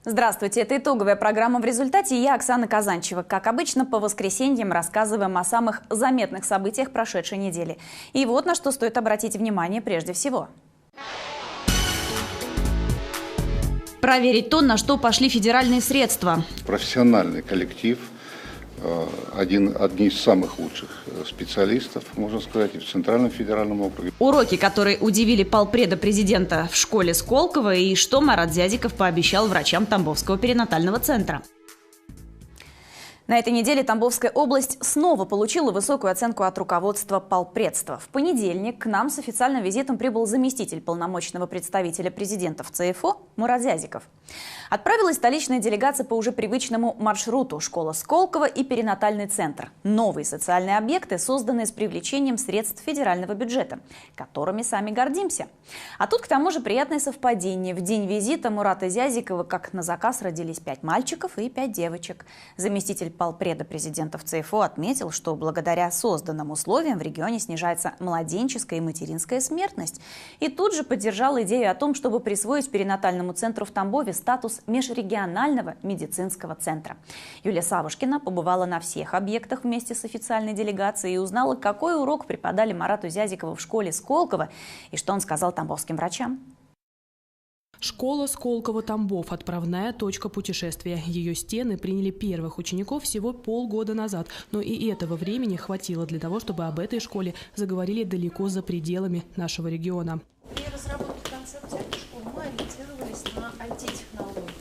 Здравствуйте, это итоговая программа «В результате». Я Оксана Казанчева. Как обычно, по воскресеньям рассказываем о самых заметных событиях прошедшей недели. И вот на что стоит обратить внимание прежде всего. Проверить то, на что пошли федеральные средства. Профессиональный коллектив, одни из самых лучших специалистов, можно сказать, и в Центральном федеральном округе. Уроки, которые удивили полпреда президента в школе Сколково, и что Марат Зязиков пообещал врачам Тамбовского перинатального центра. На этой неделе Тамбовская область снова получила высокую оценку от руководства полпредства. В понедельник к нам с официальным визитом прибыл заместитель полномочного представителя президента в ЦФО Марат Зязиков. Отправилась столичная делегация по уже привычному маршруту: школа Сколково и перинатальный центр. Новые социальные объекты, созданные с привлечением средств федерального бюджета, которыми сами гордимся. А тут к тому же приятное совпадение. В день визита Марата Зязикова как на заказ родились 5 мальчиков и 5 девочек. Заместитель полпреда президента в ЦФО отметил, что благодаря созданным условиям в регионе снижается младенческая и материнская смертность. И тут же поддержал идею о том, чтобы присвоить перинатальному центру в Тамбове статус межрегионального медицинского центра. Юлия Савушкина побывала на всех объектах вместе с официальной делегацией и узнала, какой урок преподали Марату Зязикову в школе Сколково и что он сказал тамбовским врачам. Школа Сколково-Тамбов – отправная точка путешествия. Ее стены приняли первых учеников всего полгода назад. Но и этого времени хватило для того, чтобы об этой школе заговорили далеко за пределами нашего региона. При разработке концепции этой школы мы ориентировались на IT-технологии.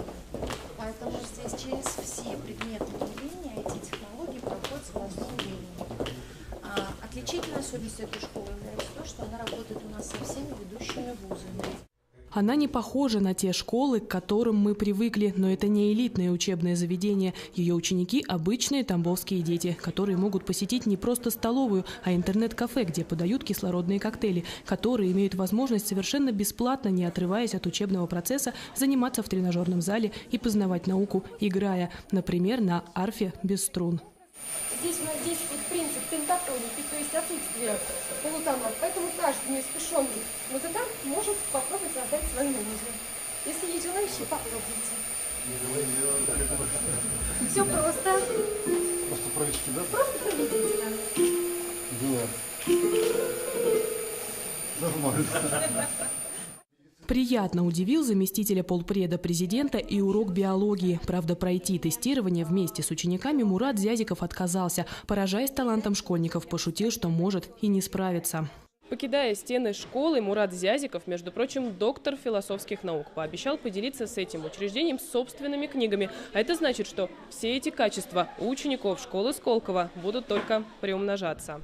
Поэтому здесь через все предметные явления IT-технологии проходят сквозную линию. Отличительной особенностью этой школы является то, что она работает у нас со всеми ведущими вузами. Она не похожа на те школы, к которым мы привыкли, но это не элитное учебное заведение. Ее ученики – обычные тамбовские дети, которые могут посетить не просто столовую, а интернет-кафе, где подают кислородные коктейли, которые имеют возможность совершенно бесплатно, не отрываясь от учебного процесса, заниматься в тренажерном зале и познавать науку, играя, например, на арфе без струн. Здесь у нас действует принцип пентатоники, то есть отсутствие полутонов. Поэтому каждый неискушенный музыкант может попробовать создать свою музыку. Если есть желающие, попробуйте. Все просто. Просто провести, да? Просто проведите, Да. Нормально. Приятно удивил заместителя полпреда президента и урок биологии. Правда, пройти тестирование вместе с учениками Марат Зязиков отказался. Поражаясь талантом школьников, пошутил, что может и не справиться. Покидая стены школы, Марат Зязиков, между прочим, доктор философских наук, пообещал поделиться с этим учреждением собственными книгами. А это значит, что все эти качества у учеников школы Сколково будут только приумножаться.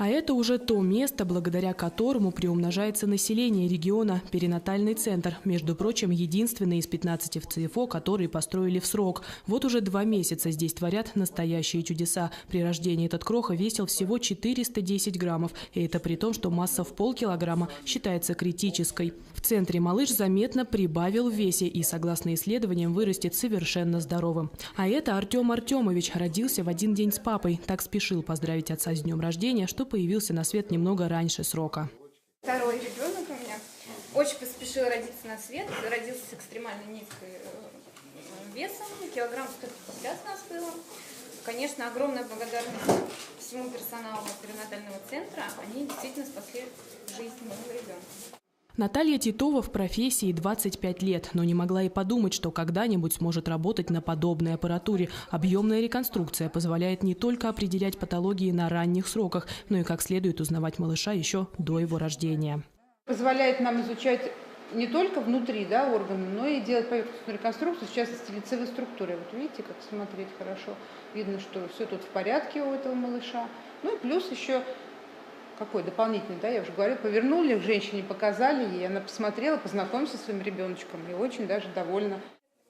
А это уже то место, благодаря которому приумножается население региона – перинатальный центр. Между прочим, единственный из 15 в ЦФО, которые построили в срок. Вот уже 2 месяца здесь творят настоящие чудеса. При рождении этот кроха весил всего 410 граммов. И это при том, что масса в полкилограмма считается критической. В центре малыш заметно прибавил в весе и, согласно исследованиям, вырастет совершенно здоровым. А это Артем Артемович родился в один день с папой. Так спешил поздравить отца с днем рождения, что появился на свет немного раньше срока. Второй ребенок у меня очень поспешил родиться на свет. Родился с экстремально низким весом, килограмм 150 у нас было. Конечно, огромная благодарность всему персоналу перинатального центра. Они действительно спасли жизнь моего ребенка. Наталья Титова в профессии 25 лет, но не могла и подумать, что когда-нибудь сможет работать на подобной аппаратуре. Объемная реконструкция позволяет не только определять патологии на ранних сроках, но и как следует узнавать малыша еще до его рождения. Позволяет нам изучать не только внутри органы, но и делать поверхностную реконструкцию, в частности лицевой структуры. Вот видите, как смотреть хорошо. Видно, что все тут в порядке у этого малыша. Ну и плюс еще... Какой дополнительный, я уже говорю, повернули к женщине, показали ей, она посмотрела, познакомилась со своим ребеночком и очень даже довольна.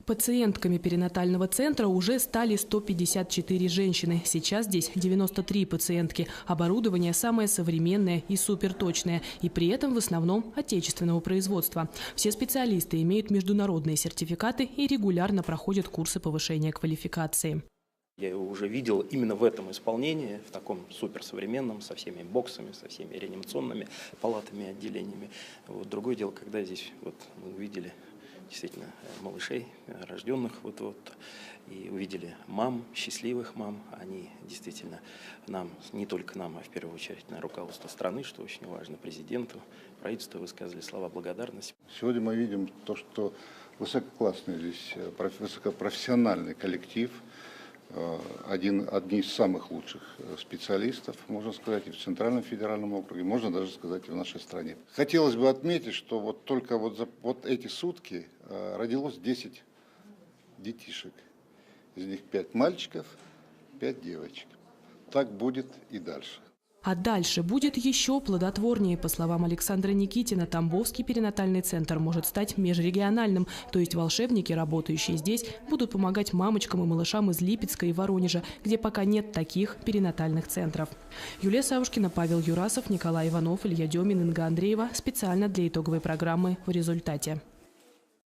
Пациентками перинатального центра уже стали 154 женщины. Сейчас здесь 93 пациентки. Оборудование самое современное и суперточное. И при этом в основном отечественного производства. Все специалисты имеют международные сертификаты и регулярно проходят курсы повышения квалификации. Я его уже видел именно в этом исполнении, в таком суперсовременном, со всеми боксами, со всеми реанимационными палатами, отделениями. Другое дело, когда здесь мы увидели действительно малышей, рожденных вот-вот, и увидели мам, счастливых мам. Они действительно нам, не только нам, а в первую очередь на руководство страны, что очень важно, президенту, правительству высказали слова благодарности. Сегодня мы видим то, что высококлассный здесь, высокопрофессиональный коллектив, одни из самых лучших специалистов, можно сказать, и в Центральном федеральном округе, можно даже сказать, и в нашей стране. Хотелось бы отметить, что вот только за эти сутки родилось 10 детишек. Из них 5 мальчиков, 5 девочек. Так будет и дальше. А дальше будет еще плодотворнее. По словам Александра Никитина, Тамбовский перинатальный центр может стать межрегиональным. То есть волшебники, работающие здесь, будут помогать мамочкам и малышам из Липецка и Воронежа, где пока нет таких перинатальных центров. Юлия Савушкина, Павел Юрасов, Николай Иванов, Илья Демин, Инга Андреева. Специально для итоговой программы «В результате».